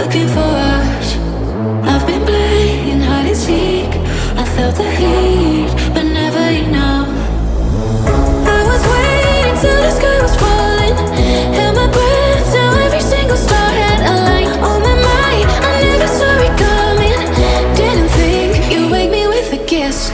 looking for us. I've been playing hide and seek. I felt the heat, but never enough. I was waiting till the sky was falling. Held my breath till every single star had a light. On my mind, I never saw it coming. Didn't think you'd wake me with a kiss.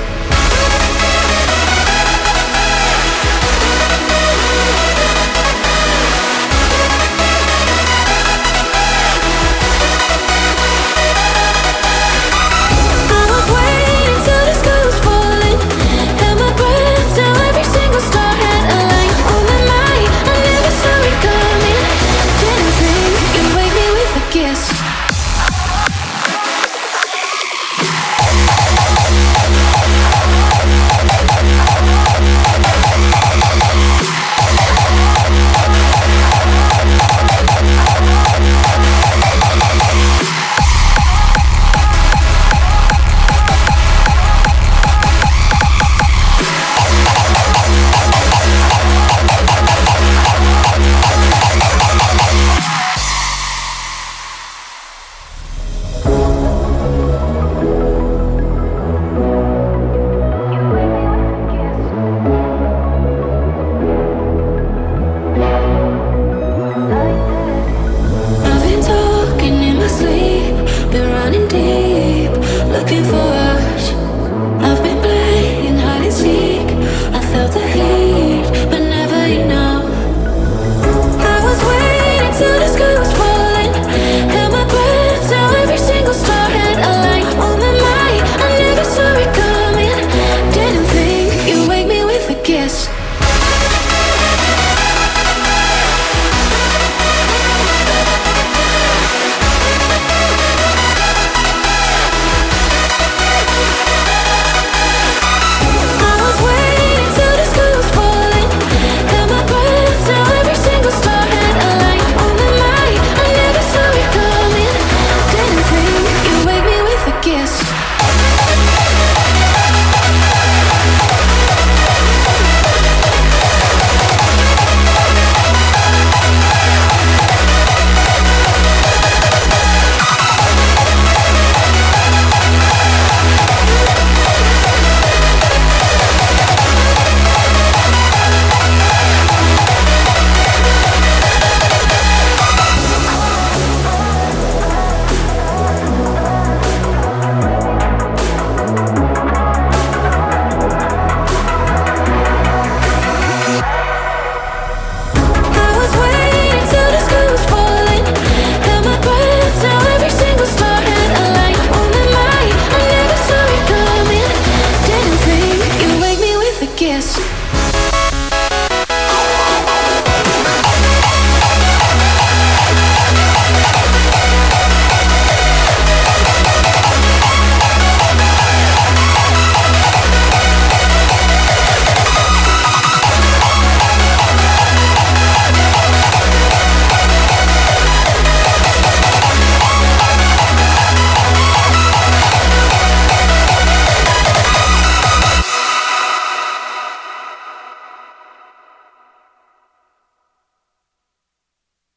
Yes.